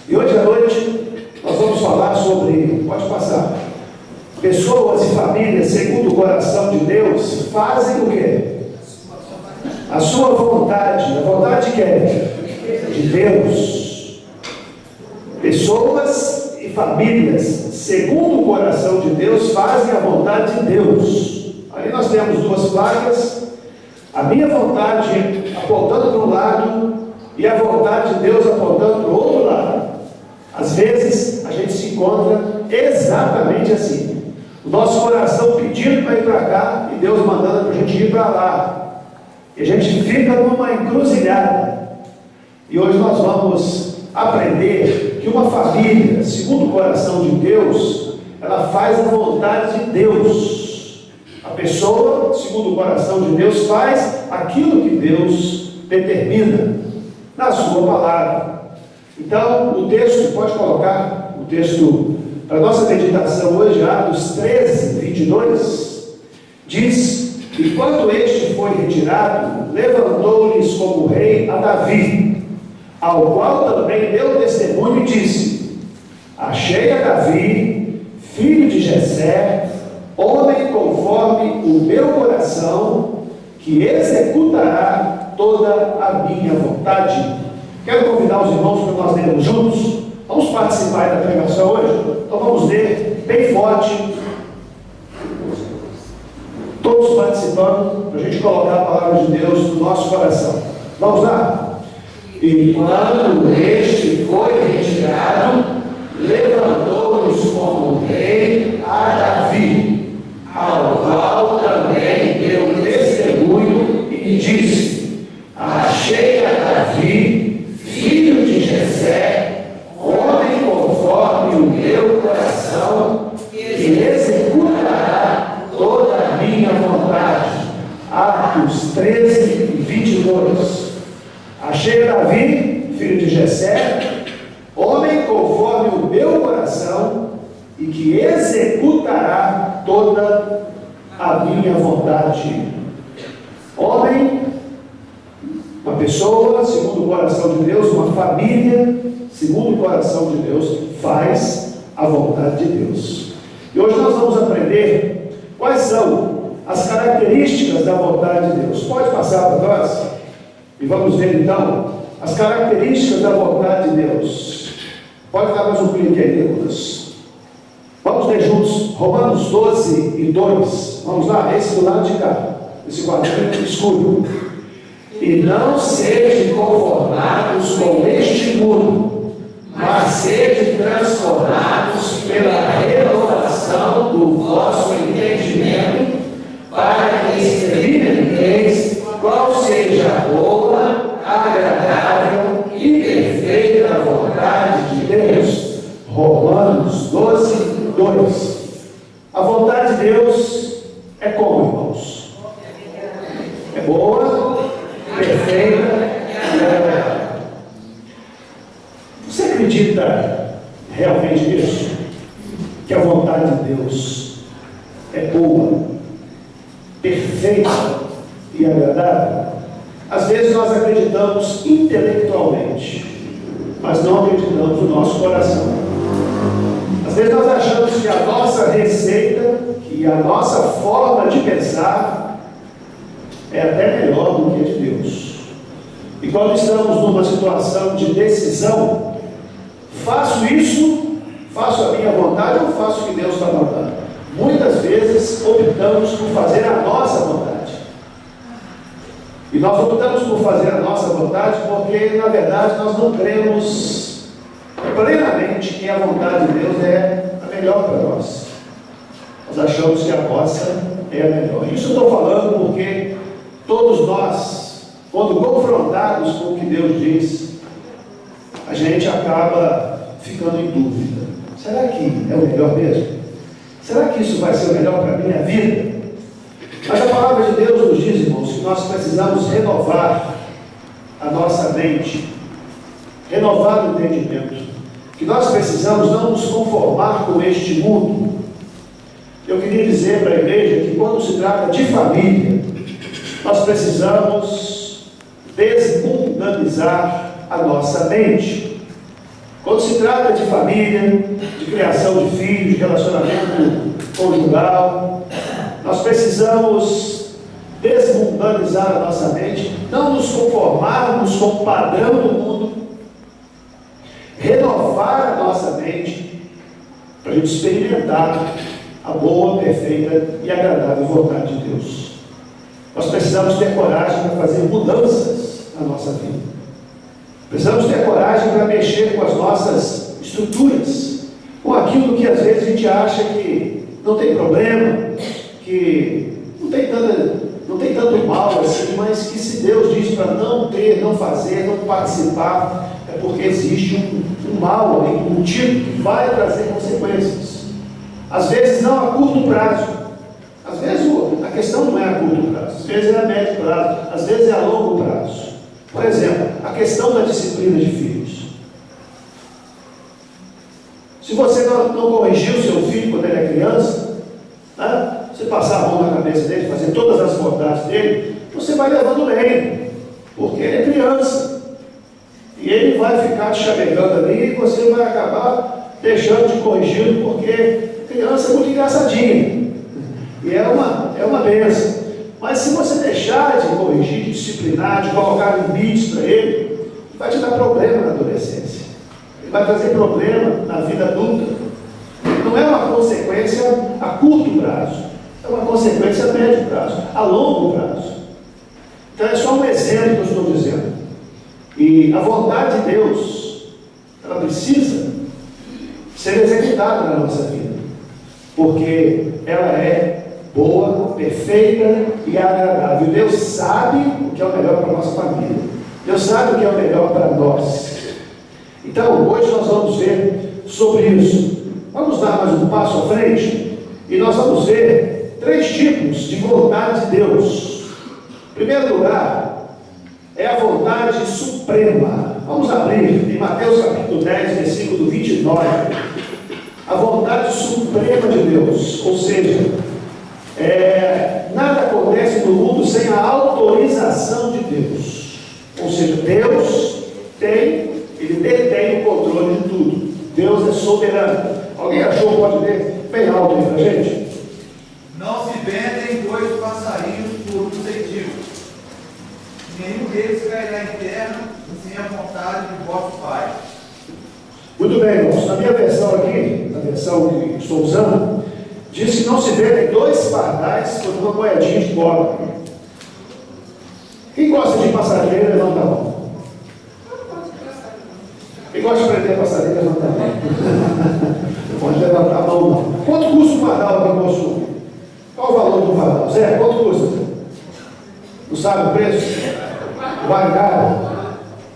E hoje à noite nós vamos falar sobre, pode passar, pessoas e famílias segundo o coração de Deus fazem o quê? A sua vontade. A vontade que é de Deus. Pessoas e famílias segundo o coração de Deus fazem a vontade de Deus. Ali nós temos duas placas, a minha vontade apontando para um lado e a vontade de Deus apontando para o outro lado. Às vezes a gente se encontra exatamente assim, o nosso coração pedindo para ir para cá e Deus mandando para a gente ir para lá, e a gente fica numa encruzilhada. E hoje nós vamos aprender que uma família segundo o coração de Deus, ela faz a vontade de Deus. A pessoa segundo o coração de Deus faz aquilo que Deus determina na sua palavra. Então, o texto, pode colocar o texto para a nossa meditação hoje, Atos 13, 22, diz: e quando este foi retirado, levantou-lhes como rei a Davi, ao qual também deu testemunho e disse: achei a Davi, filho de Jessé, homem conforme o meu coração, que executará toda a minha vontade. Quero convidar os irmãos para nós lermos juntos. Vamos participar da pregação hoje? Então vamos ler bem forte, todos participando, para a gente colocar a palavra de Deus no nosso coração. Vamos lá? E quando este foi retirado, levantou-nos como rei a Davi, ao qual também deu testemunho e disse: achei a Davi, filho de Jessé, homem conforme o meu coração, que executará toda a minha vontade. Atos 13, 22. Achei a Davi, filho de Jessé, homem conforme o meu coração, e que executará toda a minha vontade. Homem, uma pessoa segundo o coração de Deus, uma família segundo o coração de Deus, faz a vontade de Deus. E hoje nós vamos aprender quais são as características da vontade de Deus. Pode passar para nós? E vamos ver então as características da vontade de Deus. Pode dar mais um clique aí, Nicolas. Vamos ler juntos Romanos 12 e 2. Vamos lá, esse do lado de cá, esse quadrinho escuro. E não sejam conformados com este mundo, mas sejam transformados pela renovação do vosso entendimento, para que experimenteis qual seja a boa, agradável e perfeita vontade de Deus. Romanos 12, 2. A vontade de Deus é como, irmãos? É boa, perfeita e agradável. Você acredita realmente nisso? Que a vontade de Deus é boa, perfeita e agradável? Às vezes nós acreditamos intelectualmente, mas não acreditamos no nosso coração. Às vezes nós achamos que a nossa receita, que a nossa forma de pensar é até melhor do que a de Deus. E quando estamos numa situação de decisão, faço isso, faço a minha vontade ou faço o que Deus está mandando? Muitas vezes optamos por fazer a nossa vontade. E nós optamos por fazer a nossa vontade porque, na verdade, nós não cremos plenamente que a vontade de Deus é a melhor para nós. Nós achamos que a nossa é a melhor. Isso eu estou falando porque todos nós, quando confrontados com o que Deus diz, a gente acaba ficando em dúvida. Será que é o melhor mesmo? Será que isso vai ser o melhor para a minha vida? Mas a palavra de Deus nos diz, irmãos, que nós precisamos renovar a nossa mente, renovar o entendimento, que nós precisamos não nos conformar com este mundo. Eu queria dizer para a igreja que quando se trata de família, nós precisamos desmundanizar a nossa mente. Quando se trata de família, de criação de filhos, de relacionamento conjugal, nós precisamos desmundanizar a nossa mente, não nos conformarmos com o padrão do mundo, renovar a nossa mente, para a gente experimentar a boa, perfeita e agradável vontade de Deus. Nós precisamos ter coragem para fazer mudanças na nossa vida. Precisamos ter coragem para mexer com as nossas estruturas, com aquilo que às vezes a gente acha que não tem problema, que não tem tanto mal assim, mas que se Deus diz para não ter, não fazer, não participar, é porque existe um mal ali, um motivo que vai trazer consequências. Às vezes não a curto prazo, às vezes a questão não é a curto prazo, às vezes é a médio prazo, às vezes é a longo prazo. Por exemplo, a questão da disciplina de filhos. Se você não corrigiu o seu filho quando ele é criança, né? Você passar a mão na cabeça dele, fazer todas as vontades dele, você vai levando lenha, porque ele é criança. E ele vai ficar te chamegando ali e você vai acabar deixando de corrigi-lo, porque criança é muito engraçadinha. E é uma bênção. Mas se você deixar de corrigir, de disciplinar, de colocar limites para ele, vai te dar problema na adolescência. Ele vai trazer problema na vida adulta. Não é uma consequência a curto prazo, é uma consequência a médio prazo, a longo prazo. Então é só um exemplo que eu estou dizendo. E a vontade de Deus, ela precisa ser executada na nossa vida, porque ela é boa, perfeita e agradável. Deus sabe o que é o melhor para a nossa família. Deus sabe o que é o melhor para nós. Então, hoje nós vamos ver sobre isso. Vamos dar mais um passo à frente e nós vamos ver 3 tipos de vontade de Deus. Em primeiro lugar, é a vontade suprema. Vamos abrir em Mateus capítulo 10, versículo 29. A vontade suprema de Deus, ou seja, nada acontece no mundo sem a autorização de Deus. Ou seja, Deus ele detém o controle de tudo. Deus é soberano. Alguém achou? Pode ler bem alto aí pra gente. Não se vendem 2 passarinhos por um centímetro. Nenhum deles cairá em terra sem a vontade de vosso Pai. Muito bem, irmãos. Na minha versão aqui, na versão que estou usando, diz que não se vendem 2 pardais por uma moedinha de bola. Quem gosta de passarinho, levanta a mão. Quem gosta de prender passarinho, levanta a mão. Não pode levantar a mão, não. Quanto custa um pardal aqui no nosso? Qual o valor do pardal? Zé, quanto custa? Não sabe o preço? Vai caro.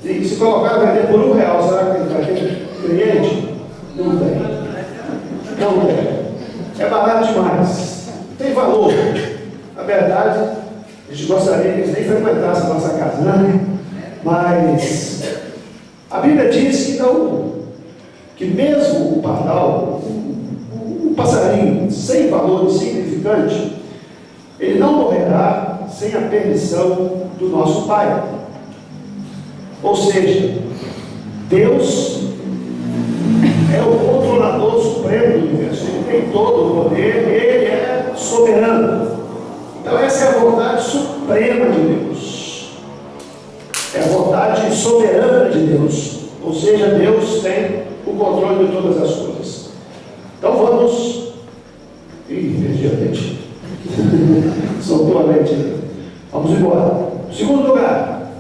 E se colocar vender por R$1, será que vai ter cliente? Não tem. Não tem. É barato demais. Tem valor. Na verdade, a gente gostaria que eles nem frequentassem a nossa casa, né? Mas a Bíblia diz que mesmo o pardal, um passarinho sem valor insignificante, ele não morrerá sem a permissão do nosso Pai. Ou seja, Deus é o controlador supremo do universo. Ele tem todo o poder, ele é soberano. Então essa é a vontade suprema de Deus. É a vontade soberana de Deus. Ou seja, Deus tem o controle de todas as coisas. Então vamos... perdi a mente. Soltou a mente. Vamos embora. Segundo lugar,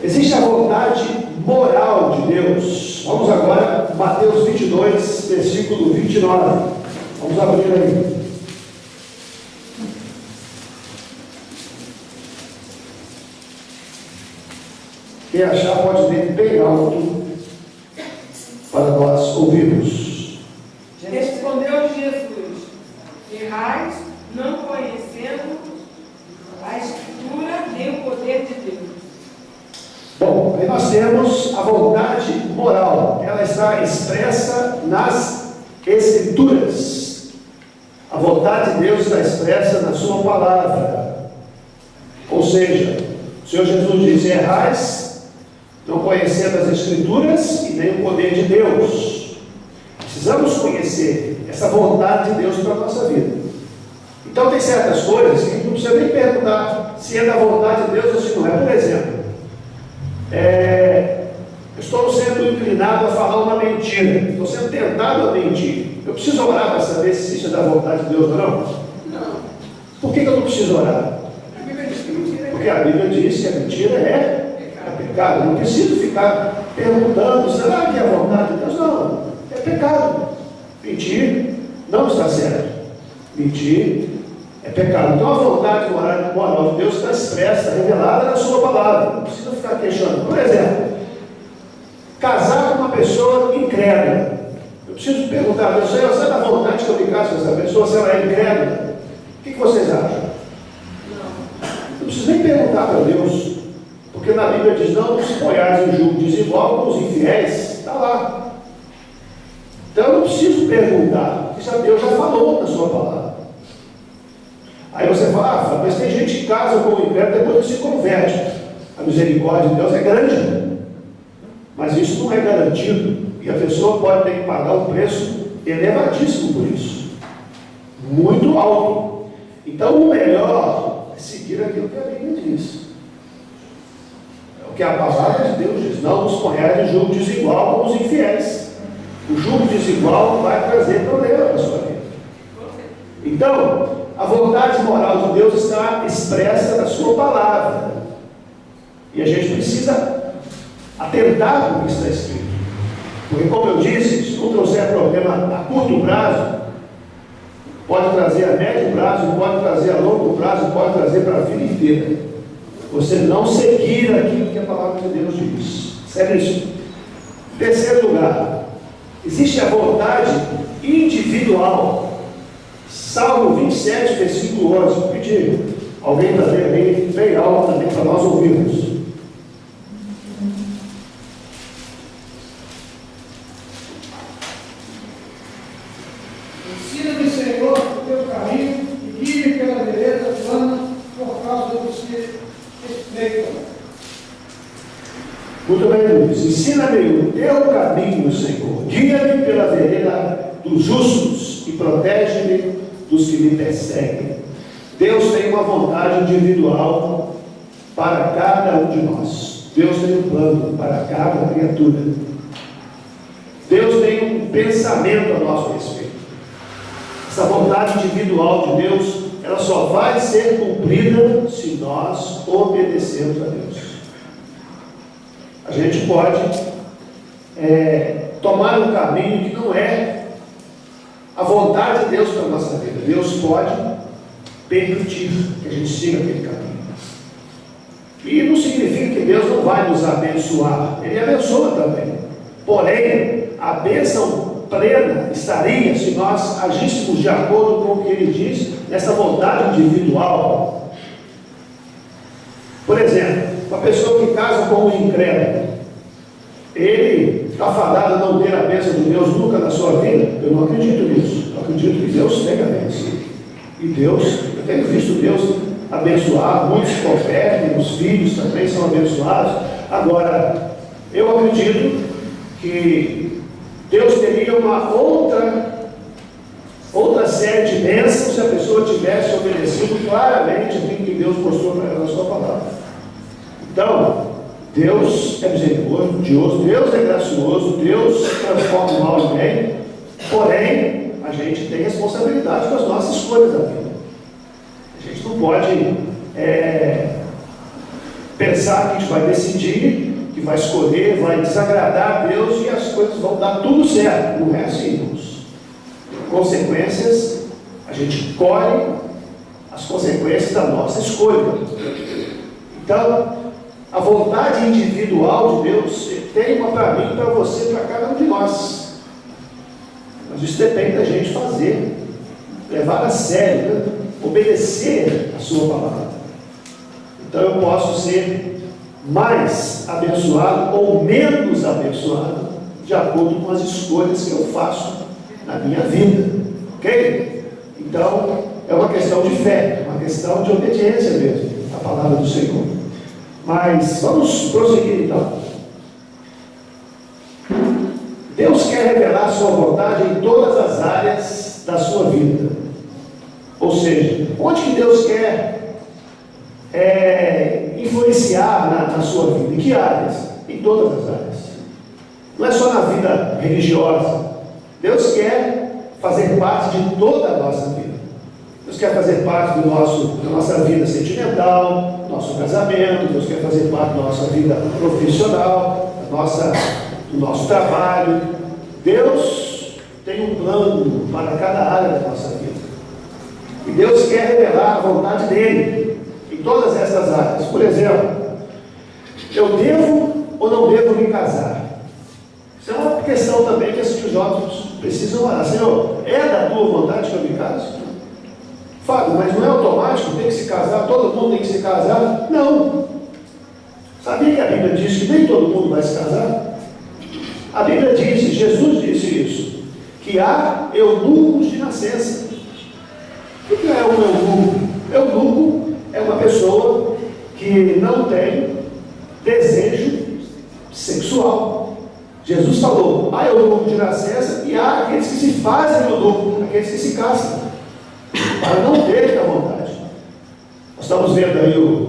existe a vontade moral de Deus. Vamos agora, Mateus 22, versículo 29. Vamos abrir aí. Quem achar pode ler bem alto para nós ouvirmos. Respondeu Jesus: errais, não conhecendo a Escritura nem o poder de Deus. Bom, aí nós temos a vontade moral. Ela está expressa nas Escrituras. A vontade de Deus está expressa na sua palavra. Ou seja, o Senhor Jesus diz: errais, não conhecendo as Escrituras e nem o poder de Deus. Precisamos conhecer essa vontade de Deus para a nossa vida. Então tem certas coisas que não precisa nem perguntar se é da vontade de Deus ou se não é. Por exemplo, eu estou sendo inclinado a falar uma mentira, estou sendo tentado a mentir. Eu preciso orar para saber se isso é da vontade de Deus ou não? Não. Por que eu não preciso orar? A Bíblia diz que mentira é Porque a Bíblia diz que a mentira é pecado. Não preciso ficar perguntando, será que é a vontade de Deus? Não, é pecado. Mentir não está certo. Mentir é pecado. Então a vontade moral de Deus está expressa, revelada na sua palavra. Não precisa ficar questionando. Por exemplo, casar com uma pessoa incrédula. Eu preciso perguntar a Deus, Senhor, você é da vontade que eu me case com essa pessoa, se ela é incrédula? O que vocês acham? Não preciso nem perguntar para Deus, porque na Bíblia diz, não se ponhais em julgo desigual com os infiéis. Está lá. Então eu não preciso perguntar, porque Deus já falou na sua palavra. Aí você fala, mas tem gente que casa com o incrédulo depois que se converte. A misericórdia de Deus é grande, mas isso não é garantido, e a pessoa pode ter que pagar um preço elevadíssimo por isso, muito alto. Então o melhor é seguir aquilo que a Bíblia diz. É o que a palavra de Deus diz, não nos ponhais em julgo desigual com os infiéis. O julgo desigual vai trazer problema para a sua vida. Então, a vontade moral de Deus está expressa na sua palavra. E a gente precisa atentar com o que está escrito. Porque, como eu disse, se não trouxer problema a curto prazo, pode trazer a médio prazo, pode trazer a longo prazo, pode trazer para a vida inteira. Você não seguir aquilo que a palavra de Deus diz. Sério isso? Terceiro lugar, existe a vontade individual. Salmo 27, versículo 11. Vou pedir alguém para ler bem alto também para nós ouvirmos. Ensina-me, Senhor, o teu caminho e guie-me pela vereda plana por causa dos que respeitam. Muito bem, Luiz. Ensina-me o teu caminho, Senhor. Guia-me pela vereda dos justos e protege-me dos que me perseguem. Deus tem uma vontade individual para cada um de nós. Deus tem um plano para cada criatura. Deus tem um pensamento a nosso respeito. Essa vontade individual de Deus, ela só vai ser cumprida se nós obedecermos a Deus. A gente pode tomar um caminho que não é a vontade de Deus para a nossa vida. Deus pode permitir que a gente siga aquele caminho. E não significa que Deus não vai nos abençoar. Ele abençoa também. Porém, a bênção plena estaria se nós agíssemos de acordo com o que Ele diz nessa vontade individual. Por exemplo, uma pessoa que casa com um incrédulo, ele está fadado a não ter a bênção de Deus nunca na sua vida? Eu não acredito nisso. Eu acredito que Deus tem a bênção. E Deus, eu tenho visto Deus abençoar, muitos se convertem, os filhos também são abençoados. Agora, eu acredito que Deus teria uma outra série de bênçãos se a pessoa tivesse obedecido claramente aquilo que Deus mostrou para ela na sua palavra. Então, Deus é misericordioso, Deus é gracioso, Deus transforma o mal em bem, porém, a gente tem responsabilidade com as nossas escolhas da vida. A gente não pode pensar que a gente vai decidir, que vai escolher, vai desagradar a Deus e as coisas vão dar tudo certo. Não é assim, irmãos. Consequências, a gente colhe as consequências da nossa escolha. Então, a vontade individual de Deus tem uma para mim, para você, para cada um de nós. Mas isso depende da gente fazer, levar a sério, né? Obedecer a sua palavra. Então eu posso ser mais abençoado ou menos abençoado de acordo com as escolhas que eu faço na minha vida. Ok? Então é uma questão de fé, uma questão de obediência mesmo à palavra do Senhor. Mas vamos prosseguir então. Deus quer revelar a sua vontade em todas as áreas da sua vida. Ou seja, onde que Deus quer influenciar na sua vida? Em que áreas? Em todas as áreas. Não é só na vida religiosa. Deus quer fazer parte de toda a nossa vida. Deus quer fazer parte da nossa vida sentimental, do nosso casamento. Deus quer fazer parte da nossa vida profissional, do nosso trabalho. Deus tem um plano para cada área da nossa vida. E Deus quer revelar a vontade dele em todas essas áreas. Por exemplo, eu devo ou não devo me casar? Isso é uma questão também que os jovens precisam orar. Senhor, é da tua vontade que eu me case? Fábio, mas não é automático, tem que se casar, todo mundo tem que se casar? Não. Sabia que a Bíblia diz que nem todo mundo vai se casar? A Bíblia diz, Jesus disse isso, que há eunucos de nascença. O que é um eunuco? Eunuco é uma pessoa que não tem desejo sexual. Jesus falou, há eunuco de nascença e há aqueles que se fazem eunuco, aqueles que se casam, para não terem a vontade. Nós estamos vendo aí,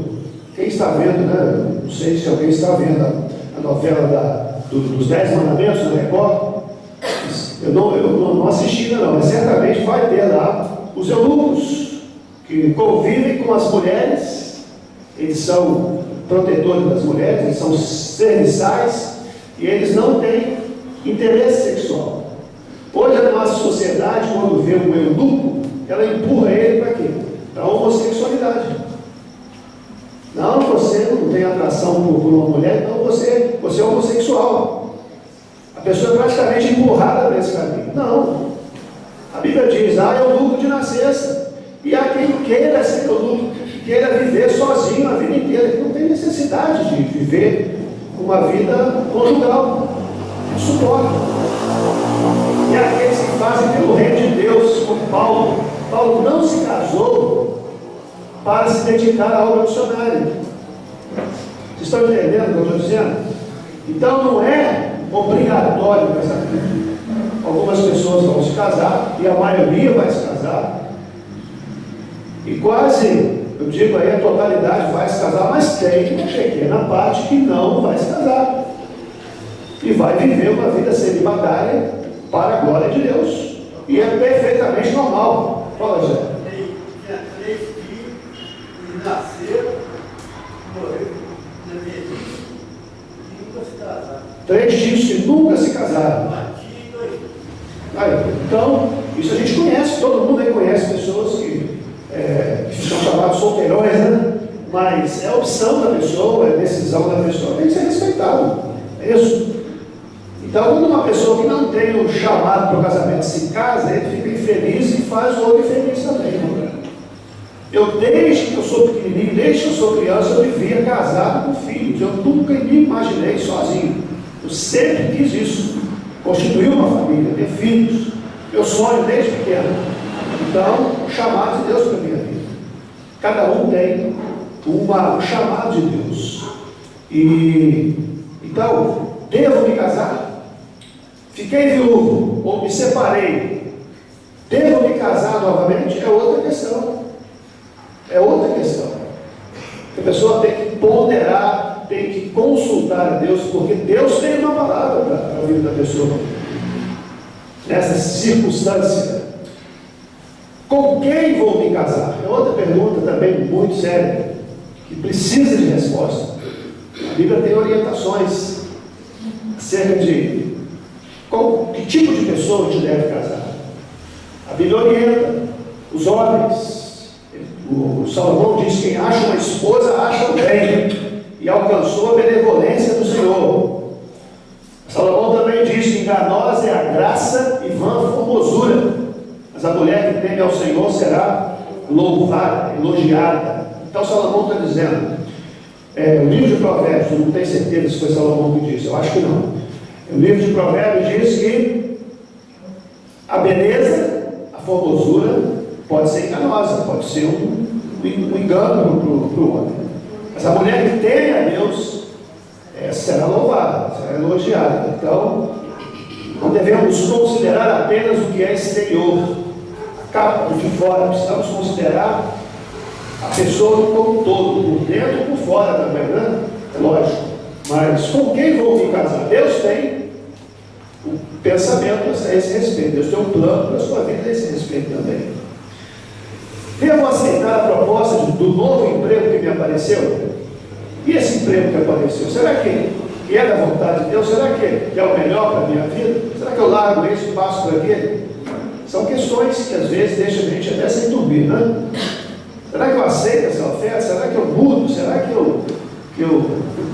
quem está vendo, né? Não sei se alguém está vendo a novela dos 10 Mandamentos da Record. Eu não assisti ainda não, mas certamente vai ter lá os eunucos que convivem com as mulheres. Eles são protetores das mulheres, eles são serviçais e eles não têm interesse sexual. Hoje a nossa sociedade, quando vê um eunuco, ela empurra ele para quê? Para a homossexualidade. Não, você não tem atração por uma mulher, então você é homossexual. A pessoa é praticamente empurrada nesse caminho. Não. A Bíblia diz, há eunuco de nascença. E há quem queira ser eunuco, que queira viver sozinho a vida inteira, que não tem necessidade de viver uma vida conjugal. Suporta. E aqueles que fazem pelo reino de Deus, como Paulo. Paulo não se casou para se dedicar à obra missionária. Vocês estão entendendo o que eu estou dizendo? Então não é obrigatório o casamento. Algumas pessoas vão se casar e a maioria vai se casar. E quase, eu digo aí, a totalidade vai se casar, mas tem uma pequena parte que não vai se casar. E vai viver uma vida celibatária para a glória de Deus. E é perfeitamente normal. Fala, Zé. Tinha 3 filhos e nasceram, morreram na velhice e nunca se casaram. 3 filhos que nunca se casaram. Bati 2. Aí, então, isso a gente conhece, todo mundo aí conhece pessoas que são chamadas solteirões, né? Mas é opção da pessoa, é decisão da pessoa, tem que ser respeitado. É isso. Então, quando uma pessoa que não tem o chamado para o casamento se casa, ele fica infeliz e faz o outro infeliz também. Né? Desde que eu sou pequenininho, desde que eu sou criança, eu vivia casado com filhos. Eu nunca me imaginei sozinho. Eu sempre quis isso. Constituir uma família, ter filhos. Meu sonho desde pequeno. Então, o chamado de Deus para a minha vida. Cada um tem um chamado de Deus. Então, devo me casar? Fiquei viúvo ou me separei, devo me casar novamente? É outra questão. É outra questão. A pessoa tem que ponderar, tem que consultar a Deus, porque Deus tem uma palavra para a vida da pessoa. Nessa circunstância, com quem vou me casar? É outra pergunta também muito séria, que precisa de resposta. A Bíblia tem orientações acerca de que tipo de pessoa te deve casar. A Bíblia orienta os homens. O Salomão diz: quem acha uma esposa acha o bem e alcançou a benevolência do Senhor. Salomão também diz que enganosa é a graça e vã a formosura, mas a mulher que teme ao Senhor será louvada, elogiada. Então Salomão está dizendo, o livro de Provérbios, eu não tenho certeza se foi Salomão que disse, eu acho que não. O livro de Provérbios diz que a beleza, a formosura, pode ser enganosa, pode ser um engano para o homem. Mas a mulher que teme a Deus será louvada, será elogiada. Então, Não devemos considerar apenas o que é exterior, a capa de fora. Precisamos considerar a pessoa como um todo, por dentro e por fora também, né? É lógico. Mas com quem vou me casar? Deus tem o pensamento a esse respeito. Deus tem um plano para a sua vida a esse respeito também. Devo aceitar a proposta do novo emprego que me apareceu? E esse emprego que apareceu, será que é da vontade de Deus? Será que é o melhor para a minha vida? Será que eu largo isso e passo para aquele? São questões que às vezes deixam a gente até sem dormir, né? Será que eu aceito essa oferta? Será que eu mudo? Será que eu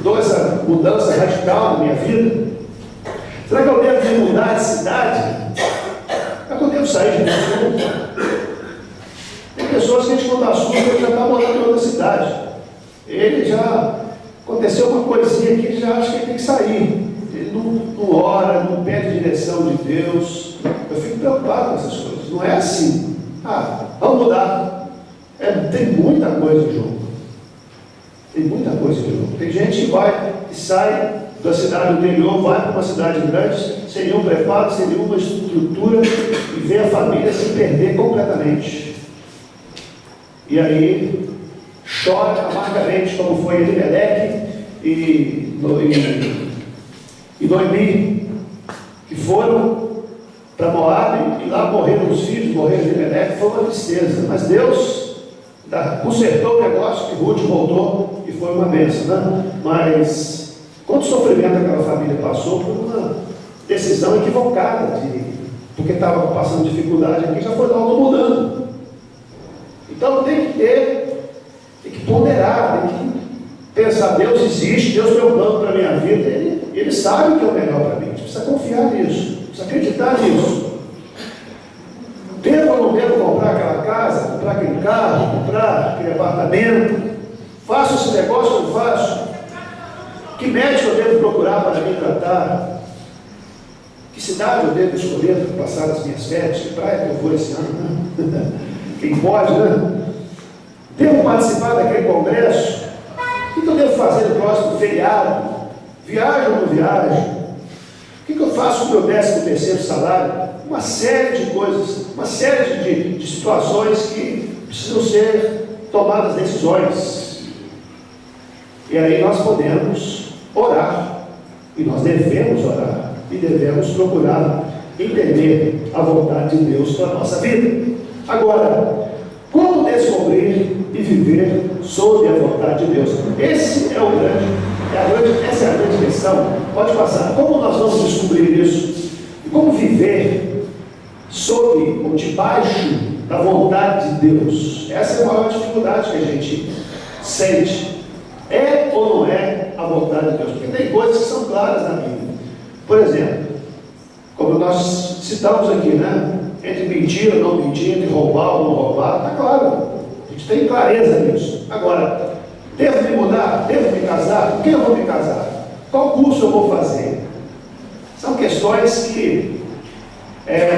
dou essa mudança radical na minha vida? Será que eu devo mudar de cidade? Será que eu devo sair de novo? Tem pessoas que a gente conta assunto, ele já está morando em outra cidade. Ele já aconteceu uma coisinha aqui, ele já acha que ele tem que sair. Ele não ora, não pede direção de Deus. Eu fico preocupado com essas coisas. Não é assim. Vamos mudar. Tem muita coisa em jogo. Tem muita coisa em jogo. Tem gente que sai da cidade do interior, vai para uma cidade grande, sem nenhum preparo, sem nenhuma estrutura, e vê a família se perder completamente. E aí chora amargamente, como foi Elimelec e Noemi, que foram para Moabe, e lá morreram os filhos, morreram Elimelec, foi uma tristeza. Mas Deus consertou o negócio, que Ruth voltou e foi uma bênção, né? Mas quanto sofrimento aquela família passou por uma decisão equivocada, porque estava passando dificuldade aqui, já foi logo mudando. Então tem que ponderar, tem que pensar, Deus existe, Deus tem um plano para a minha vida, Ele sabe o que é o melhor para mim, a gente precisa confiar nisso, precisa acreditar nisso. Devo ou não devo comprar aquela casa, comprar aquele carro, comprar aquele apartamento? Faço esse negócio ou não faço? Que médico eu devo procurar para me tratar? Que cidade eu devo escolher para passar as minhas férias? Que praia que eu vou esse ano, né? Quem pode, né? Devo participar daquele congresso? O que eu devo fazer no próximo feriado? Viajo ou não viajo? O que eu faço com o meu 13º salário? Uma série de coisas, uma série de situações que precisam ser tomadas decisões. E aí nós podemos orar, e nós devemos orar, e devemos procurar entender a vontade de Deus para a nossa vida. Agora, como descobrir e viver sob a vontade de Deus? Essa é a grande questão. Pode passar. Como nós vamos descobrir isso? E como viver sob ou debaixo da vontade de Deus? Essa é a maior dificuldade que a gente sente. É ou não é a vontade de Deus? Porque tem coisas que são claras na Bíblia. Por exemplo, como nós citamos aqui, né? Entre mentir ou não mentir, entre roubar ou não roubar, está claro. A gente tem clareza nisso. Agora, devo me mudar? Devo me casar? Com quem eu vou me casar? Qual curso eu vou fazer? São questões que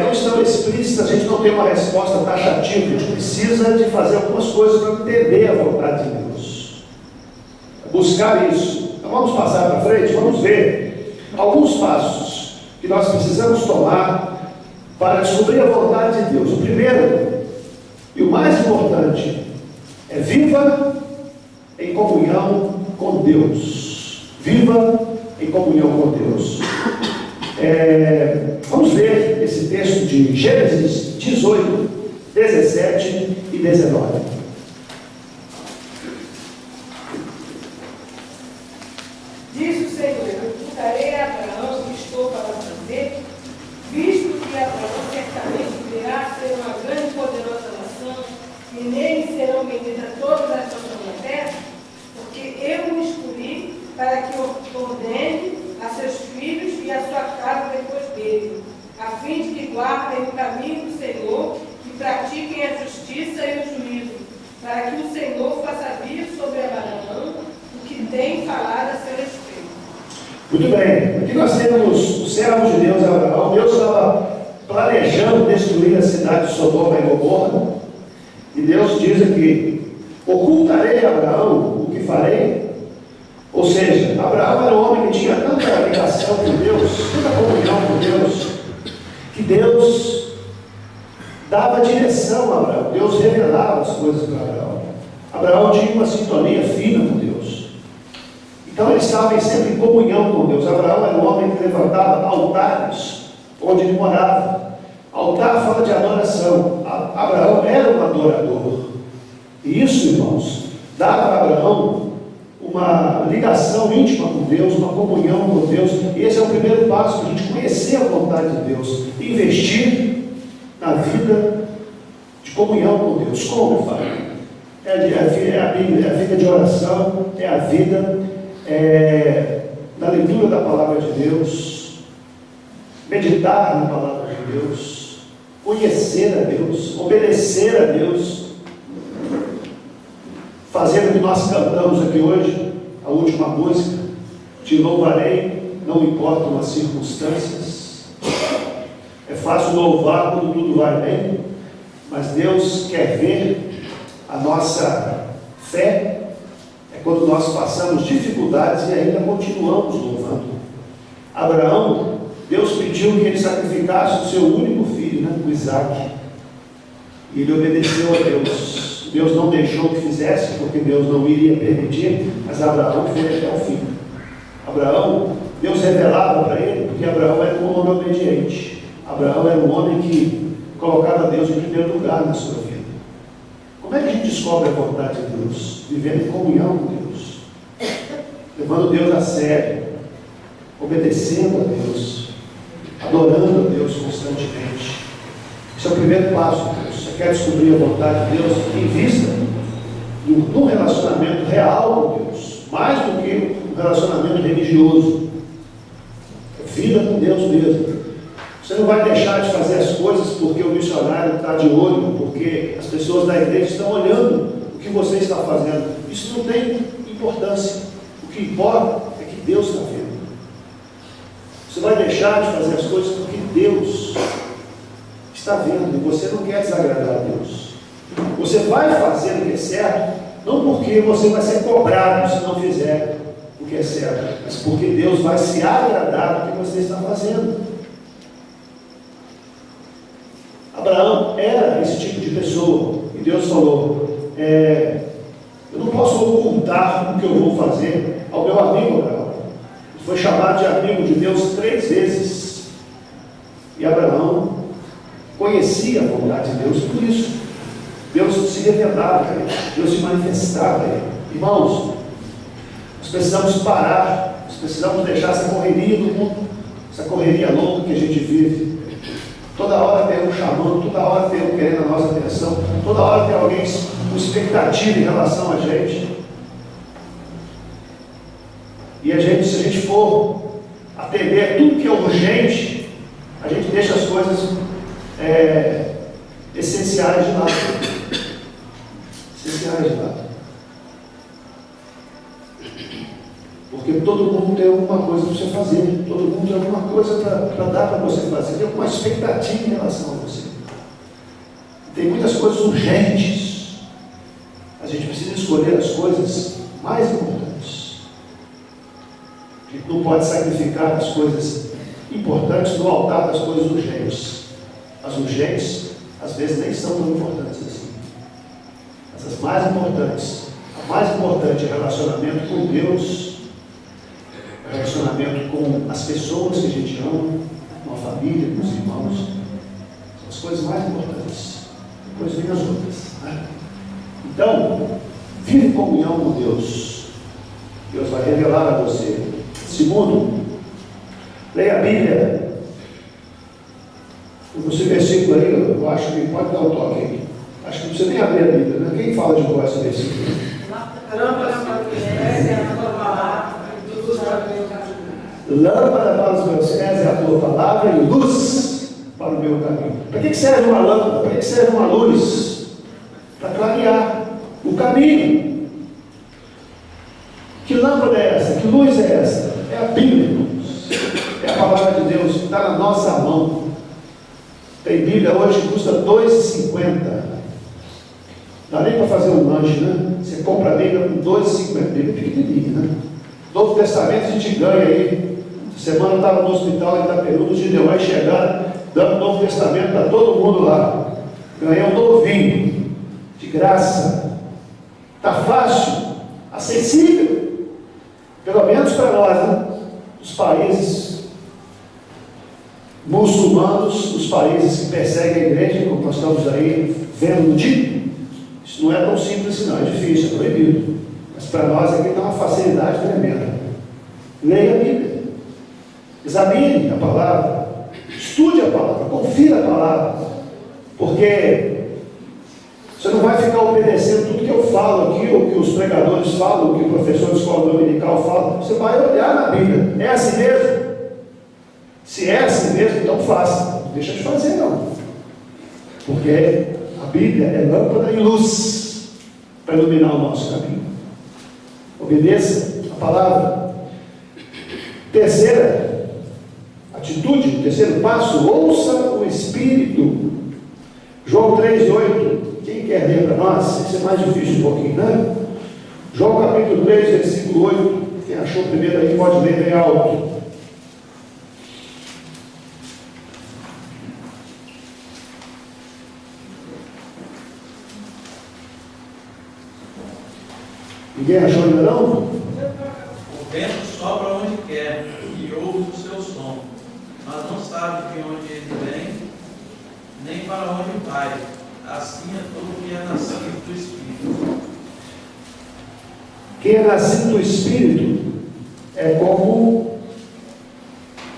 não estão explícitas, a gente não tem uma resposta taxativa, a gente precisa de fazer algumas coisas para entender a vontade de Deus. Buscar isso. Então vamos passar para frente, vamos ver alguns passos que nós precisamos tomar para descobrir a vontade de Deus. O primeiro e o mais importante é viva em comunhão com Deus. Viva em comunhão com Deus. Vamos ver esse texto de Gênesis 18, 17 e 19. Diz o Senhor: eu ocultarei a Abraão o que estou para fazer, visto que Abraão certamente virá a ser uma grande e poderosa nação, e nele serão benditas todas as nações da terra, porque eu o escolhi para que ordene a seus filhos e a sua casa depois dele, a fim de que guardem o caminho do Senhor e pratiquem a justiça e o juízo, para que o Senhor faça vir sobre Abraão o que tem falado a seu respeito. Muito bem, aqui nós temos o servo de Deus, Abraão. Deus estava planejando destruir a cidade de Sodoma e Gomorra, e Deus diz aqui: ocultarei a Abraão o que farei, Ou seja, Abraão era um homem que tinha tanta ligação com Deus, tanta comunhão com Deus, que Deus dava direção a Abraão, Deus revelava as coisas para Abraão. Abraão tinha uma sintonia fina com Deus. Então eles estavam sempre em comunhão com Deus. Abraão era um homem que levantava altares onde ele morava. Altar fala de adoração. Abraão era um adorador. E isso, irmãos, dava a Abraão uma ligação íntima com Deus, uma comunhão com Deus. E esse é o primeiro passo para a gente conhecer a vontade de Deus. Investir na vida de comunhão com Deus. Como, Pai? É a Bíblia, é a vida de oração, é a vida da leitura da palavra de Deus, meditar na palavra de Deus, conhecer a Deus, obedecer a Deus, fazer o que nós cantamos aqui hoje, a última música, te louvarei, não importam as circunstâncias. É fácil louvar quando tudo vai bem, mas Deus quer ver a nossa fé é quando nós passamos dificuldades e ainda continuamos louvando. Abraão, Deus pediu que ele sacrificasse o seu único filho, o Isaac, e ele obedeceu a Deus. Deus não deixou que fizesse, porque Deus não iria permitir, mas Abraão fez até o fim. Abraão, Deus revelava para ele, porque Abraão era um homem obediente. Abraão era um homem que colocava Deus em primeiro lugar na sua vida. Como é que a gente descobre a vontade de Deus? Vivendo em comunhão com Deus, levando Deus a sério, obedecendo a Deus, adorando a Deus constantemente. Esse é o primeiro passo, Deus. Você quer descobrir a vontade de Deus? Invista num relacionamento real com Deus, mais do que um relacionamento religioso. Vida com Deus mesmo. Você não vai deixar de fazer as coisas porque o missionário está de olho, porque as pessoas da igreja estão olhando o que você está fazendo. Isso não tem importância. O que importa é que Deus está vendo. Você vai deixar de fazer as coisas porque Deus está vendo e você não quer desagradar a Deus. Você vai fazer o que é certo, não porque você vai ser cobrado se não fizer o que é certo, mas porque Deus vai se agradar do que você está fazendo. Abraão era esse tipo de pessoa, e Deus falou, eu não posso ocultar o que eu vou fazer ao meu amigo Abraão. Ele foi chamado de amigo de Deus 3 vezes, e Abraão conhecia a vontade de Deus, por isso Deus se revelava a ele, Deus se manifestava a ele. Irmãos, nós precisamos parar, nós precisamos deixar essa correria do mundo, essa correria louca que a gente vive. Toda hora tem um chamando, toda hora tem um querendo a nossa atenção, toda hora tem alguém com expectativa em relação a gente. E a gente, se a gente for atender tudo que é urgente, a gente deixa as coisas essenciais de lado. Essenciais de lado. Porque todo mundo tem alguma coisa para você fazer, todo mundo tem alguma coisa para dar para você fazer, tem alguma expectativa em relação a você. Tem muitas coisas urgentes. A gente precisa escolher as coisas mais importantes. A gente não pode sacrificar as coisas importantes no altar das coisas urgentes. As urgentes, às vezes, nem são tão importantes assim. Mas as mais importantes, a mais importante é relacionamento com Deus, relacionamento com as pessoas que a gente ama, com a família, com os irmãos. São as coisas mais importantes. Depois vem as outras. Né? Então, vive em comunhão com Deus. Deus vai revelar a você. Segundo, leia a Bíblia. Esse versículo aí, eu acho que pode dar um toque aí. Acho que não precisa nem abrir a Bíblia, né? Quem fala de qual esse versículo? Lâmpada para os meus pés é a tua palavra e luz para o meu caminho. Para que serve uma lâmpada? Para que serve uma luz? Para clarear o caminho. Que lâmpada é essa? Que luz é essa? É a Bíblia, irmãos. É a palavra de Deus que está na nossa mão. Tem Bíblia hoje que custa R$ 2,50. Dá nem para fazer um lanche, né? Você compra a Bíblia com R$ 2,50. Bíblia pequenininha, né? Novo Testamento a gente ganha aí. Essa semana eu estava no hospital em Itaperu, os Gideões chegaram, dando o Novo Testamento para todo mundo lá. Ganhei um novinho, de graça. Está fácil, acessível. Pelo menos para nós, né? Os países muçulmanos, os países que perseguem a igreja, como nós estamos aí vendo no dia. Isso não é tão simples assim, não, é difícil, é proibido. Mas para nós aqui dá uma facilidade tremenda. Leia a Bíblia, examine a palavra, estude a palavra, confira a palavra, porque você não vai ficar obedecendo tudo que eu falo aqui, ou que os pregadores falam, ou que o professor de escola dominical fala. Você vai olhar na Bíblia. É assim mesmo? Se é assim mesmo, então faça. Não deixa de fazer, não. Porque a Bíblia é lâmpada e luz para iluminar o nosso caminho. Obedeça a palavra. Terceira atitude, terceiro passo, ouça o Espírito. João 3,8. Quem quer ler para nós? Isso é mais difícil um pouquinho, né? João capítulo 3, versículo 8. Quem achou primeiro aí pode ler bem alto. Ninguém achou ainda não? O vento sopra onde quer e ouve o seu som, mas não sabe de onde ele vem, nem para onde vai. Assim é todo que é nascido do Espírito. Quem é nascido do Espírito é como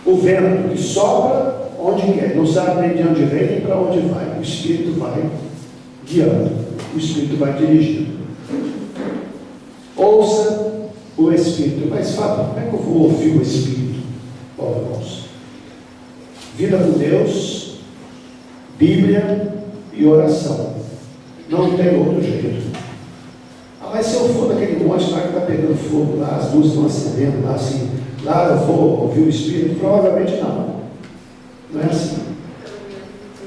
o vento que sopra onde quer, não sabe nem de onde vem nem para onde vai. O Espírito vai guiando, o Espírito vai dirigindo. Ouça o Espírito. Mas Fábio, como é que eu vou ouvir o Espírito? Bom, irmãos, vida com Deus, Bíblia e oração. Não tem outro jeito. Mas se eu for naquele monte lá que está pegando fogo, lá as luzes estão acendendo, lá assim, lá eu vou ouvir o Espírito? Provavelmente não. Não é assim.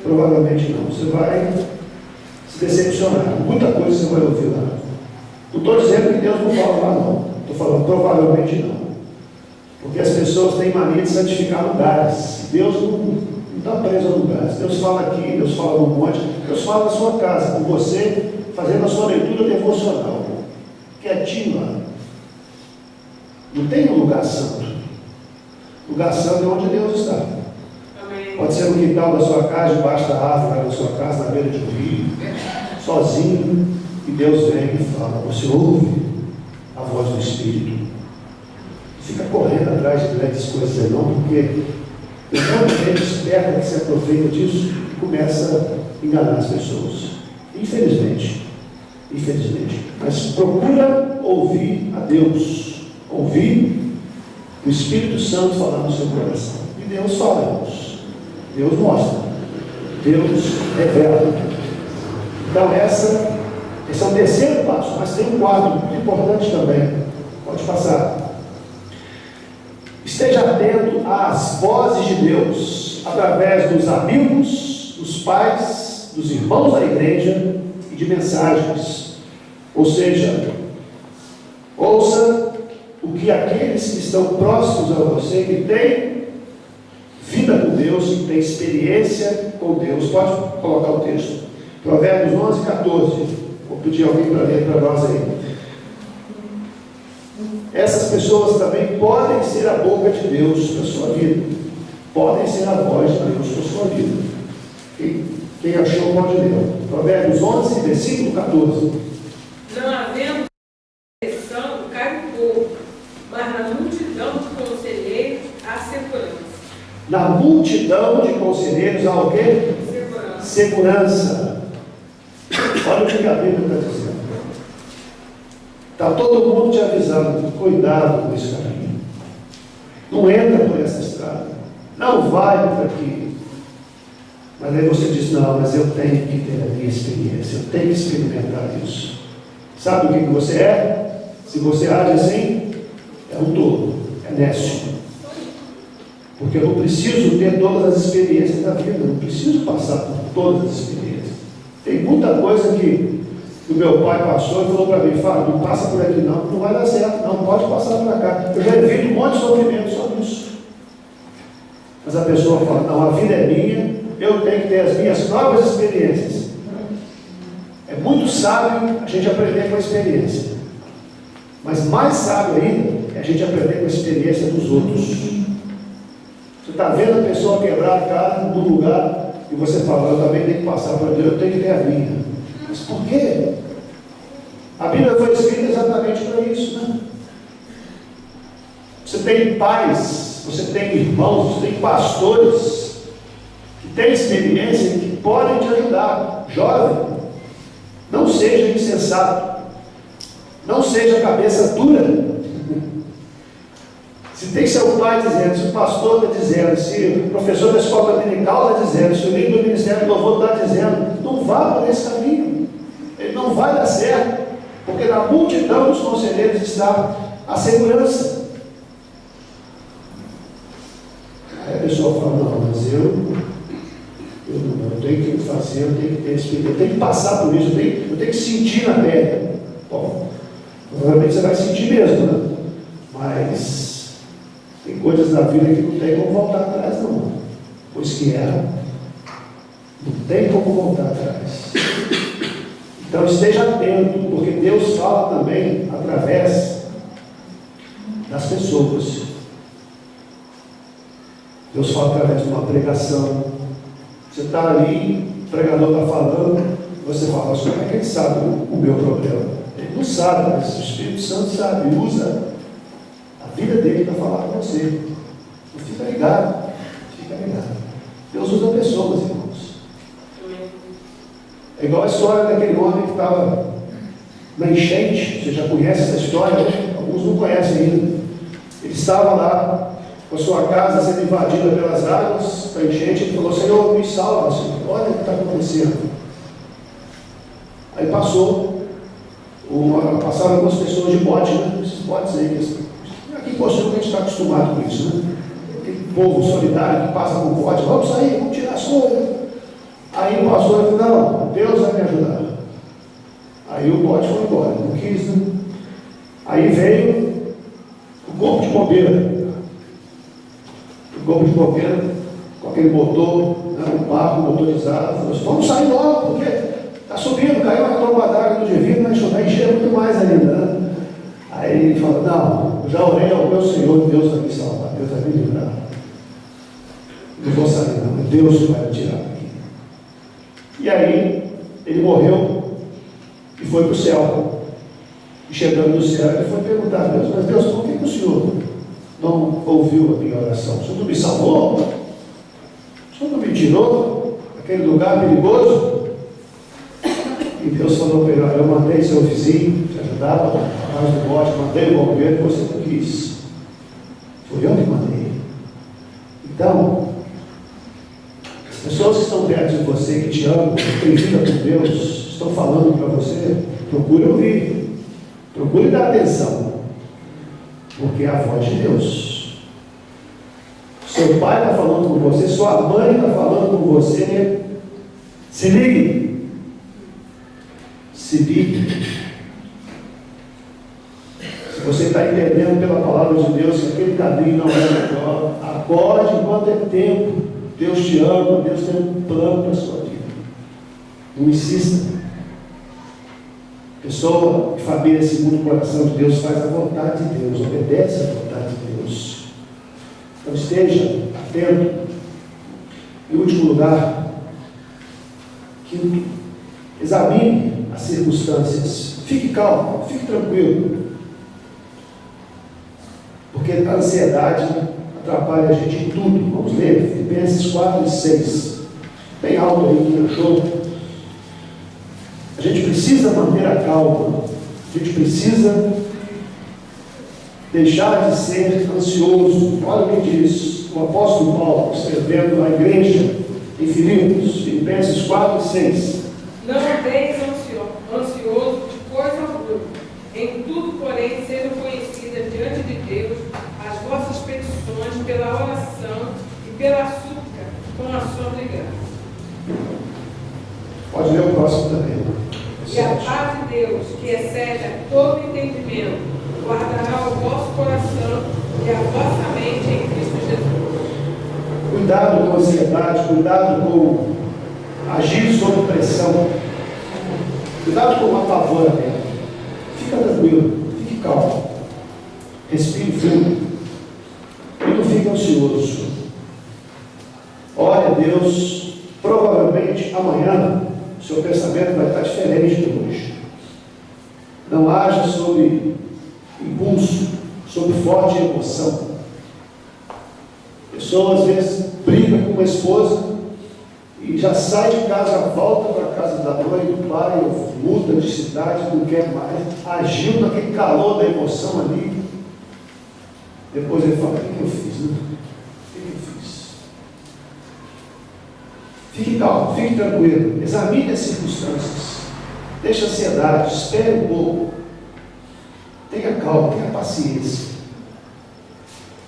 Provavelmente não. Você vai se decepcionar. Muita coisa você vai ouvir lá. Não estou dizendo que Deus não fala lá, não. Estou falando provavelmente não. Porque as pessoas têm mania de santificar lugares. Deus não está preso a lugares. Deus fala aqui, Deus fala no monte, Deus fala na sua casa, com você, fazendo a sua leitura devocional. Quietinho lá. Não tem um lugar santo. Lugar santo é onde Deus está. Amém. Pode ser no quintal da sua casa, debaixo da árvore da sua casa, na beira de um rio, sozinho, e Deus vem e fala. Você ouve a voz do Espírito. Fica correndo atrás de grandes coisas, não, porque tem muita gente esperta que se aproveita disso e começa a enganar as pessoas. Infelizmente. Mas procura ouvir a Deus, ouvir o Espírito Santo falar no seu coração. E Deus fala, irmãos. Deus mostra, Deus revela. Então esse é o terceiro passo, mas tem um quadro muito importante também. Pode passar. Esteja atento às vozes de Deus através dos amigos, dos pais, dos irmãos da igreja e de mensagens. Ou seja, ouça o que aqueles que estão próximos a você, que têm vida com Deus, que têm experiência com Deus. Pode colocar o texto. Provérbios 11, 14. Vou pedir alguém para ler para nós aí. Essas pessoas também podem ser a boca de Deus para a sua vida. Podem ser a voz de Deus para a sua vida. Quem achou pode ler. Provérbios 11, versículo 14. Não havendo direção, cai o povo, mas na multidão de conselheiros há segurança. Na multidão de conselheiros há o quê? Segurança. Olha o que a Bíblia está dizendo. Está todo mundo te avisando, cuidado com esse caminho. Não entra por essa estrada. Não vai por aqui. Mas aí você diz, não, mas eu tenho que ter a minha experiência, eu tenho que experimentar isso. Sabe o que você é? Se você age assim, é um tolo, é nécio. Porque eu não preciso ter todas as experiências da vida, eu não preciso passar por todas as experiências. Tem muita coisa que O meu pai passou e falou para mim: Fábio, não passa por aqui não, não vai dar certo, não pode passar por cá. Eu já evito um monte de sofrimento só nisso. Mas a pessoa fala: não, a vida é minha, eu tenho que ter as minhas próprias experiências. É muito sábio a gente aprender com a experiência, mas mais sábio ainda é a gente aprender com a experiência dos outros. Você está vendo a pessoa quebrar a cara no lugar e você fala: eu também tenho que passar por Deus, eu tenho que ter a minha. Mas por quê? A Bíblia foi escrita exatamente para isso, né? Você tem pais, você tem irmãos, você tem pastores que têm experiência e que podem te ajudar. Jovem, não seja insensato, não seja cabeça dura. Se tem seu pai dizendo, se o pastor está dizendo, se o professor da escola dominical está dizendo, se o líder do ministério do louvor está dizendo, não vá por esse caminho, ele não vai dar certo, porque na multidão dos conselheiros está a segurança. Aí a pessoa fala: não, mas eu tenho que fazer, eu tenho que ter experiência, eu tenho que passar por isso, eu tenho que sentir na pele. Bom, provavelmente você vai sentir mesmo, né? Mas tem coisas da vida que não tem como voltar atrás, não. Pois que era, não tem como voltar atrás. Então esteja atento, porque Deus fala também através das pessoas. Deus fala através de uma pregação. Você está ali, o pregador está falando, você fala: mas como é que ele sabe o meu problema? Ele não sabe, mas o Espírito Santo sabe, usa a vida dele para falar com você. Então fica ligado, fica ligado. Deus usa pessoas, irmãos. É igual a história daquele homem que estava na enchente. Você já conhece essa história, né? Alguns não conhecem ainda. Ele estava lá com a sua casa sendo invadida pelas águas da enchente. Ele falou: Senhor, me salva, Senhor. Olha o que está acontecendo. Aí passaram algumas pessoas de bote, né? Esses botes aí. Aqui em Porto a gente está acostumado com isso, né? Aquele povo solidário que passa com bote: vamos sair, vamos tirar as coisas. Aí o pastor falou: não, Deus vai me ajudar. Aí o bote foi embora, não quis, né? Aí veio o corpo de bombeiro. O corpo de bombeiro, com aquele motor, né, um barco motorizado, falou assim: vamos sair logo, porque está subindo, caiu uma tromba d'água no divino, mas vai encher muito mais ainda, né? Aí ele falou: não, eu já orei ao meu Senhor, Deus vai me salvar, Deus vai me livrar. Não vou sair não, Deus vai me tirar daqui. E aí ele morreu e foi para o céu. E chegando no céu, ele foi perguntar a Deus: mas Deus, por que o Senhor não ouviu a minha oração? O Senhor não me salvou? O Senhor não me tirou daquele lugar perigoso? E Deus falou para ele: eu mandei seu vizinho te ajudar atrás do bote, mandei o bombeiro, você não quis. Foi eu que mandei. Então, as pessoas que estão perto de você, que te amam, que têm vida com Deus, estão falando para você, procure ouvir, procure dar atenção, porque é a voz de Deus. Seu pai está falando com você, sua mãe está falando com você. Se ligue. Se ligue. Se você está entendendo pela palavra de Deus que aquele caminho não é melhor, acorde enquanto é tempo. Deus te ama, Deus tem um plano para a sua vida. Não insista. Pessoa de família segundo o coração de Deus faz a vontade de Deus, obedece a vontade de Deus. Então esteja atento. Em último lugar, que examine as circunstâncias. Fique calmo, fique tranquilo. Porque a ansiedade atrapalha a gente em tudo. Vamos ler Filipenses 4 e 6. Bem alto aí, quem achou. A gente precisa manter a calma. A gente precisa deixar de ser ansioso. Olha o que diz o apóstolo Paulo, escrevendo à igreja em Filipos, Filipenses 4 e 6. Não andeis ansioso de coisa alguma. Em tudo, porém, sejam conhecidas diante de Deus as vossas petições pela oração e pela súplica com ação de graça. Pode ler o próximo também. E a paz de que excede a todo entendimento, guardará o vosso coração e a vossa mente em Cristo Jesus. Cuidado com a ansiedade, cuidado com agir sob pressão, cuidado com o apavoramento. Fica tranquilo, fique calmo, respire fundo e não fique ansioso. Ore a Deus, provavelmente amanhã o seu pensamento vai estar diferente de hoje. Não haja sob impulso, sob forte emoção. A pessoa às vezes briga com uma esposa e já sai de casa, volta para a casa da mãe, do pai, ou muda de cidade, não quer mais, agiu naquele calor da emoção ali. Depois ele fala: o que eu fiz? Né? O que eu fiz? Fique calmo, fique tranquilo, examine as circunstâncias, deixe a ansiedade, espere um pouco, tenha calma, tenha paciência.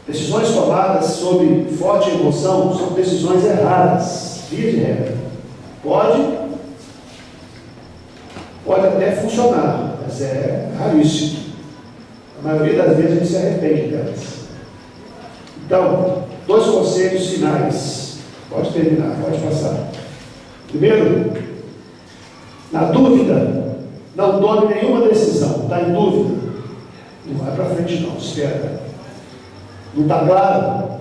Decisões tomadas sob forte emoção são decisões erradas, via de regra. Pode até funcionar, mas é raríssimo. A maioria das vezes a gente se arrepende delas. Então, 2 conselhos finais. Pode terminar, pode passar. Primeiro, na dúvida, não tome nenhuma decisão. Está em dúvida? Não vai para frente não, espera. Não está claro?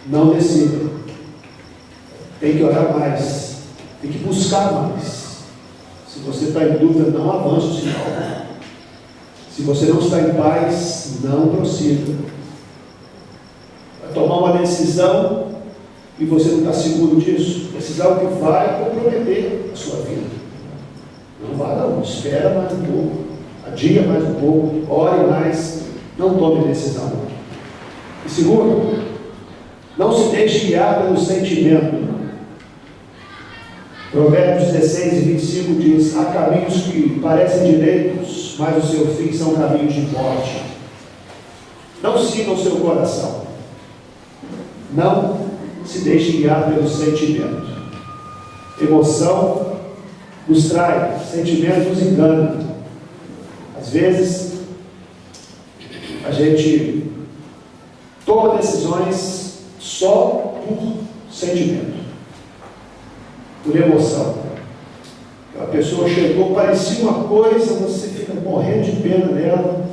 Não decida. Tem que orar mais. Tem que buscar mais. Se você está em dúvida, não avance o sinal. Se você não está em paz, não prossiga. Vai tomar uma decisão e você não está seguro disso. Decisão que vai comprometer a sua vida. Não vá não. Espera mais um pouco. Adia mais um pouco. Ore mais. Não tome decisão. E segundo, não se deixe guiar pelo sentimento. Provérbios 16 e 25 diz: há caminhos que parecem direitos, mas o seu fim são caminhos de morte. Não siga o seu coração. Não se deixe guiar pelo sentimento. Emoção nos trai, sentimento nos engana. Às vezes a gente toma decisões só por sentimento, por emoção. A pessoa chegou, parecia uma coisa, você fica morrendo de pena dela,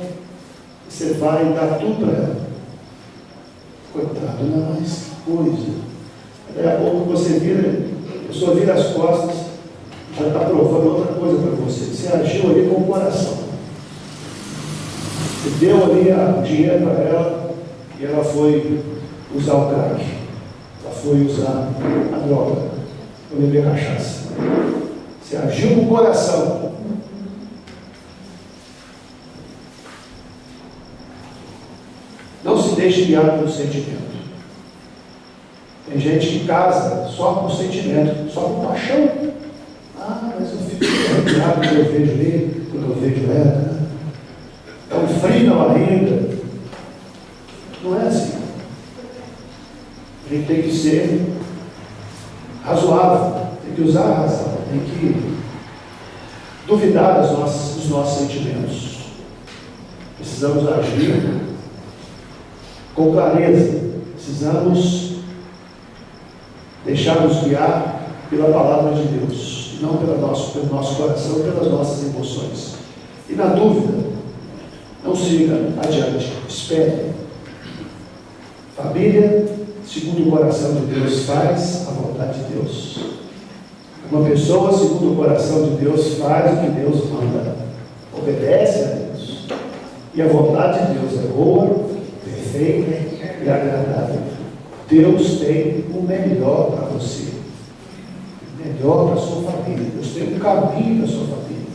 você vai dar tudo para ela. Coitado, não, mas que coisa. Daí a pouco você vira, a pessoa vira as costas, já está provando outra coisa para você. Você agiu ali com o coração. Você deu ali o dinheiro para ela e ela foi usar o crack. Ela foi usar a droga. Foi beber cachaça. Você agiu com o coração. Não se deixe guiar pelo sentimento. Tem gente que casa só por sentimento, só por paixão. Ah, mas eu fico guiado quando eu vejo ele, quando eu vejo ela. É um frio na barriga. Não é assim. A gente tem que ser razoável, tem que usar a razão, tem que duvidar dos nossos sentimentos. Precisamos agir com clareza. Precisamos deixar-nos guiar pela palavra de Deus, não pelo nosso coração, pelas nossas emoções. E na dúvida, não siga adiante, espere. Família, segundo o coração de Deus, faz a vontade de Deus. Uma pessoa, segundo o coração de Deus, faz o que Deus manda, obedece a Deus. E a vontade de Deus é boa, perfeita e agradável. Deus tem o melhor para você, o melhor para a sua família. Deus tem um caminho para a sua família.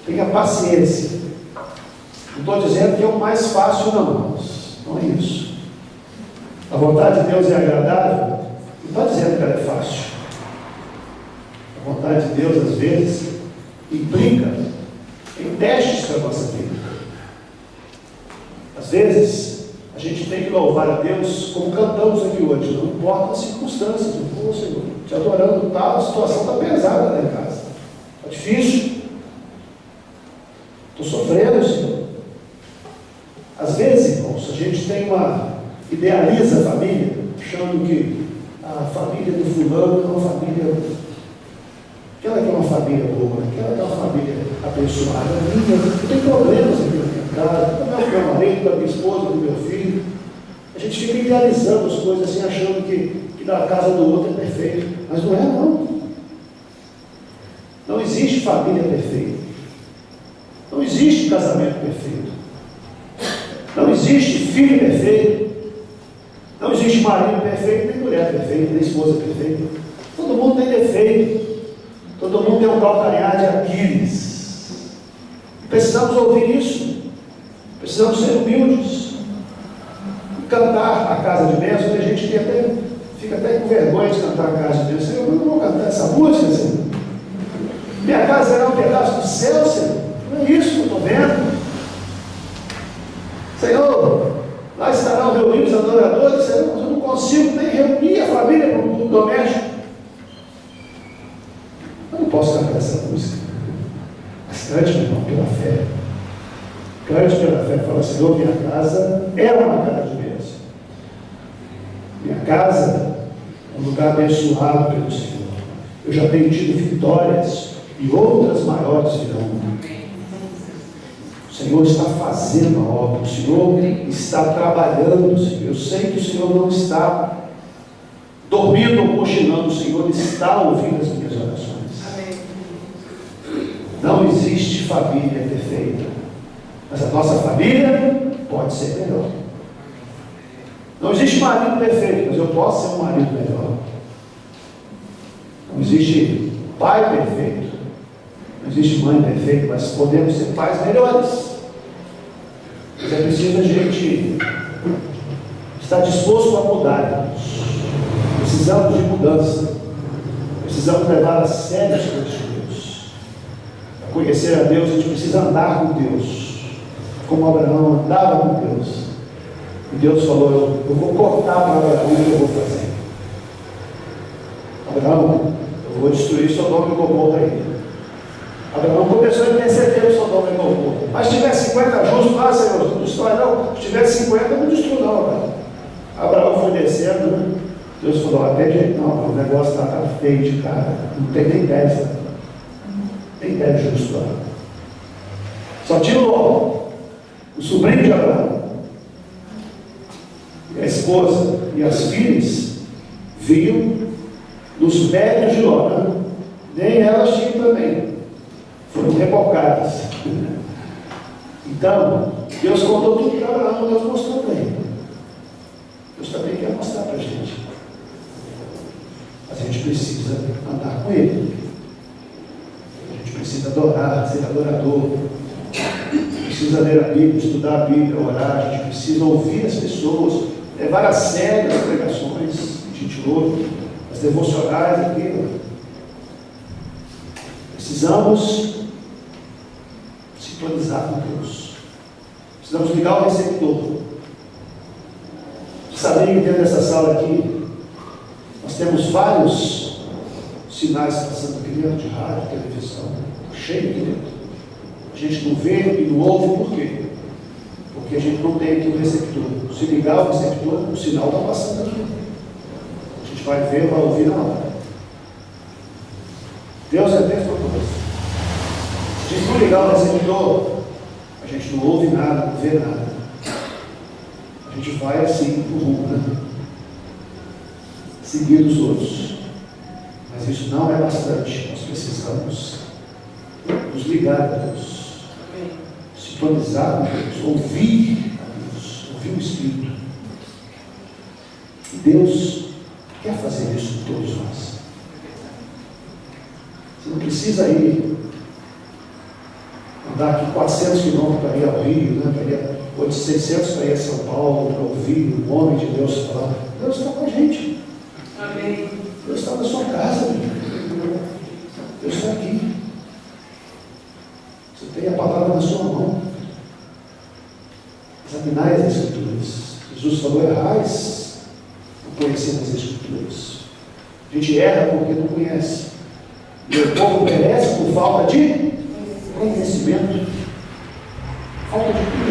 Tenha paciência. Não estou dizendo que é o mais fácil, não é isso. A vontade de Deus é agradável, não estou dizendo que ela é fácil. A vontade de Deus, às vezes, implica em testes para a nossa vida. Às vezes, a gente tem que louvar a Deus como cantamos aqui hoje, não importa as circunstâncias. Pô, Senhor, te adorando, tá, a situação está pesada lá em casa. Está difícil, Estou sofrendo, Senhor. Às vezes, irmãos, a gente idealiza a família, achando que a família do fulano é uma família, aquela que é uma família boa, aquela que é uma família abençoada. Eu tenho problemas aqui na minha casa, com o meu marido, com a minha esposa, com o meu filho. A gente fica idealizando as coisas assim, achando que na casa do outro é perfeito. Mas não é, não. Não existe família perfeita. Não existe casamento perfeito. Não existe filho perfeito. Não existe marido perfeito, nem mulher perfeita, nem esposa perfeita. Todo mundo tem defeito. Todo mundo tem um calcanhar de Aquiles. Precisamos ouvir isso. Precisamos ser humildes. E cantar a casa de bênção. Tem gente que fica até com vergonha de cantar a casa de bênção. Eu não vou cantar essa música, Senhor. Minha casa será um pedaço do céu, Senhor. Não é isso que eu estou vendo. Senhor, lá estarão reunidos adoradores. Senhor, eu não consigo nem reunir a família no doméstico. Eu não posso cantar essa música. Mas cante, meu irmão, pela fé. Cante pela fé. Fala, Senhor, minha casa é uma casa de bênção. Minha casa é um lugar abençoado pelo Senhor. Eu já tenho tido vitórias e outras maiores virão. O Senhor está fazendo a obra, o Senhor está trabalhando, Senhor. Eu sei que o Senhor não está dormindo ou cochilando, o Senhor está ouvindo as minhas orações. Amém. Não existe família perfeita, mas a nossa família pode ser melhor. Não existe marido perfeito, mas eu posso ser um marido melhor. Não existe pai perfeito, não existe mãe perfeita, mas podemos ser pais melhores. Mas é preciso a gente estar disposto a mudar, irmãos. Precisamos de mudança. Precisamos levar a sério as coisas de Deus. Para conhecer a Deus, a gente precisa andar com Deus, como Abraão andava com Deus. E Deus falou, eu vou cortar para Abraão o que eu vou fazer. Abraão, eu vou destruir Sodoma e Gomorra aí. Abraão começou a interceder o Sodoma e Gomorra. Mas se tiver 50 justos, Senhor, não destrói não. Se tiver 50, não destrui não, Abraão. Abraão foi descendo, né? Deus falou, até jeito não, o negócio está feio de cara. Não tem nem 10, né? Nem 10 justos lá. Só tinha o sobrinho de Abraão. E a esposa e as filhas viam nos médios de Ló, né? Nem elas tinham também. Foram rebocadas. Então, Deus contou tudo para Abraão, Deus mostrou para ele. Deus também quer mostrar para a gente. Mas a gente precisa andar com Ele. A gente precisa adorar, ser adorador. Precisa ler a Bíblia, estudar a Bíblia, orar. A gente precisa ouvir as pessoas, levar a sério as pregações que a gente ouve, as devocionais aqui. Precisamos sintonizar com Deus. Precisamos ligar o receptor. Você sabia que dentro dessa sala aqui nós temos vários sinais passando aqui dentro, de rádio, televisão, cheio aqui dentro. A gente não vê e não ouve, por quê? Porque a gente não tem aqui o receptor. Se ligar o receptor, o sinal está passando aqui. A gente vai ver, vai ouvir na hora. Deus é Deus para nós. Se a gente não ligar o receptor, a gente não ouve nada, não vê nada. A gente vai assim, no rumo, né? Seguir os outros. Mas isso não é bastante. Nós precisamos nos ligar a Deus, sintonizar com Deus, ouvir a Deus, ouvir o Espírito. E Deus quer fazer isso com todos nós. Você não precisa ir andar aqui 400 quilômetros para ir ao Rio, né? Para ir 600 para ir a São Paulo, para ouvir o homem de Deus falar. Deus está com a gente. Amém. Deus está na sua casa, meu. Deus está aqui. Você tem a palavra na sua mão. Examinai as Escrituras. Jesus falou, errais por conhecer as Escrituras. A gente erra porque não conhece. E o povo perece por falta de conhecimento. Falta de quê?